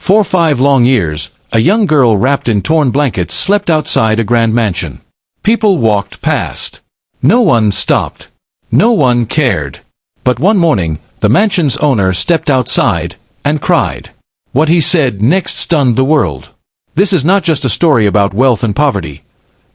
For 5 long years, a young girl wrapped in torn blankets slept outside a grand mansion. People walked past. No one stopped. No one cared. But one morning, the mansion's owner stepped outside and cried. What he said next stunned the world. This is not just a story about wealth and poverty.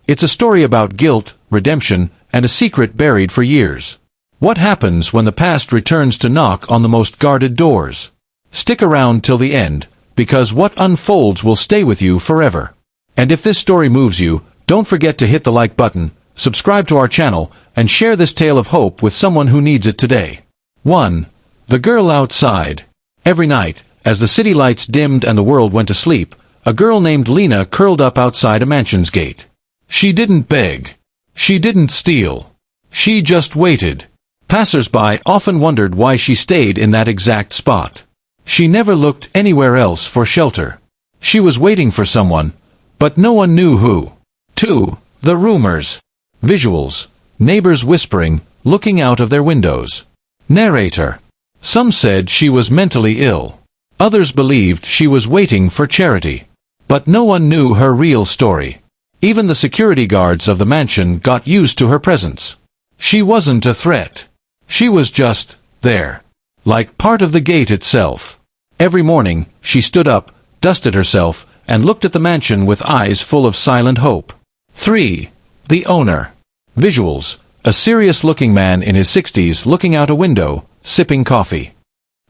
It's a story about guilt, redemption, and a secret buried for years. What happens when the past returns to knock on the most guarded doors? Stick around till the end, because what unfolds will stay with you forever. And if this story moves you, don't forget to hit the like button, subscribe to our channel, and share this tale of hope with someone who needs it today. 1. The girl outside. Every night, as the city lights dimmed and the world went to sleep, a girl named Lena curled up outside a mansion's gate. She didn't beg. She didn't steal. She just waited. Passers-by often wondered why she stayed in that exact spot. She never looked anywhere else for shelter. She was waiting for someone, but no one knew who. 2. The rumors. Visuals. Neighbors whispering, looking out of their windows. Narrator. Some said she was mentally ill. Others believed she was waiting for charity. But no one knew her real story. Even the security guards of the mansion got used to her presence. She wasn't a threat. She was just there, like part of the gate itself. Every morning, she stood up, dusted herself, and looked at the mansion with eyes full of silent hope. 3. The owner. Visuals. A serious-looking man in his 60s looking out a window, sipping coffee.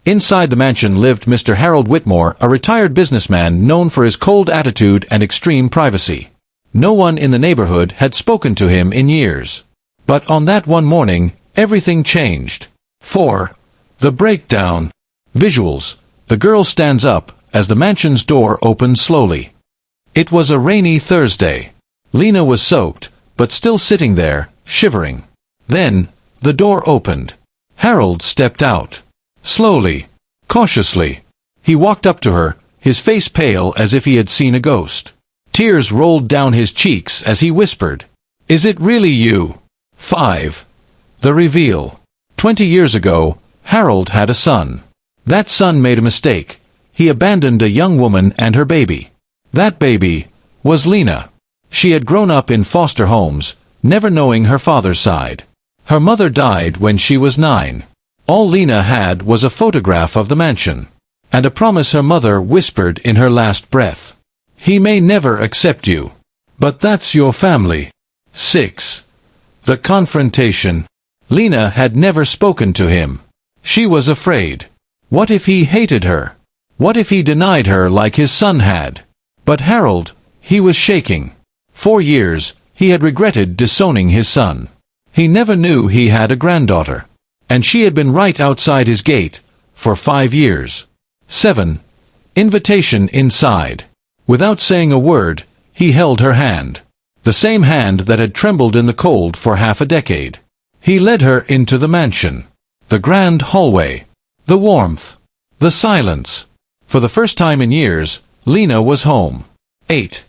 Inside the mansion lived Mr. Harold Whitmore, a retired businessman known for his cold attitude and extreme privacy. No one in the neighborhood had spoken to him in years. But on that one morning, everything changed. 4. The breakdown. Visuals. The girl stands up as the mansion's door opens slowly. It was a rainy Thursday. Lena was soaked, but still sitting there, shivering. Then, the door opened. Harold stepped out. Slowly, cautiously. He walked up to her, his face pale as if he had seen a ghost. Tears rolled down his cheeks as he whispered, "Is it really you?" 5. The reveal. 20 years ago, Harold had a son. That son made a mistake. He abandoned a young woman and her baby. That baby was Lena. She had grown up in foster homes, never knowing her father's side. Her mother died when she was 9. All Lena had was a photograph of the mansion, and a promise her mother whispered in her last breath. "He may never accept you, but that's your family." 6. The confrontation. Lena had never spoken to him. She was afraid. What if he hated her? What if he denied her like his son had? But Harold, he was shaking. 4 years, he had regretted disowning his son. He never knew he had a granddaughter. And she had been right outside his gate, for 5 years. 7. Invitation inside. Without saying a word, he held her hand. The same hand that had trembled in the cold for half a decade. He led her into the mansion. The grand hallway. The warmth. The silence. For the first time in years, Lena was home. 8.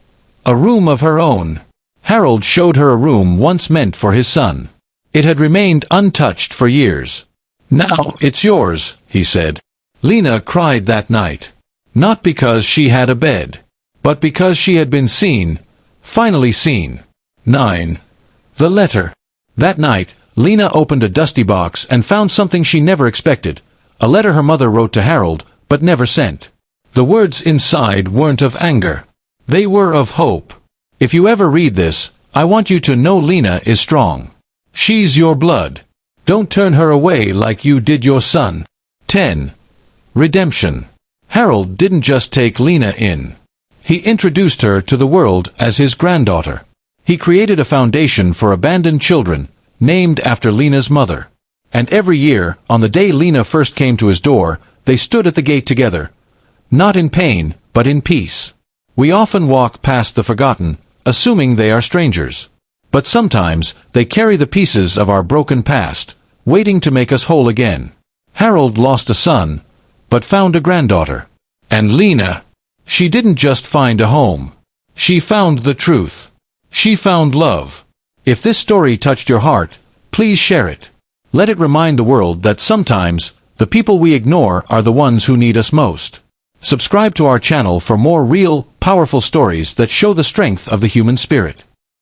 A room of her own. Harold showed her a room once meant for his son. It had remained untouched for years. "Now it's yours," he said. Lena cried that night. Not because she had a bed, but because she had been seen, finally seen. 9. The letter. That night, Lena opened a dusty box and found something she never expected, a letter her mother wrote to Harold, but never sent. The words inside weren't of anger. They were of hope. "If you ever read this, I want you to know Lena is strong. She's your blood. Don't turn her away like you did your son." 10. Redemption. Harold didn't just take Lena in. He introduced her to the world as his granddaughter. He created a foundation for abandoned children, named after Lena's mother. And every year, on the day Lena first came to his door, they stood at the gate together. Not in pain, but in peace. We often walk past the forgotten, assuming they are strangers. But sometimes, they carry the pieces of our broken past, waiting to make us whole again. Harold lost a son, but found a granddaughter. And Lena, she didn't just find a home. She found the truth. She found love. If this story touched your heart, please share it. Let it remind the world that sometimes, the people we ignore are the ones who need us most. Subscribe to our channel for more real, powerful stories that show the strength of the human spirit.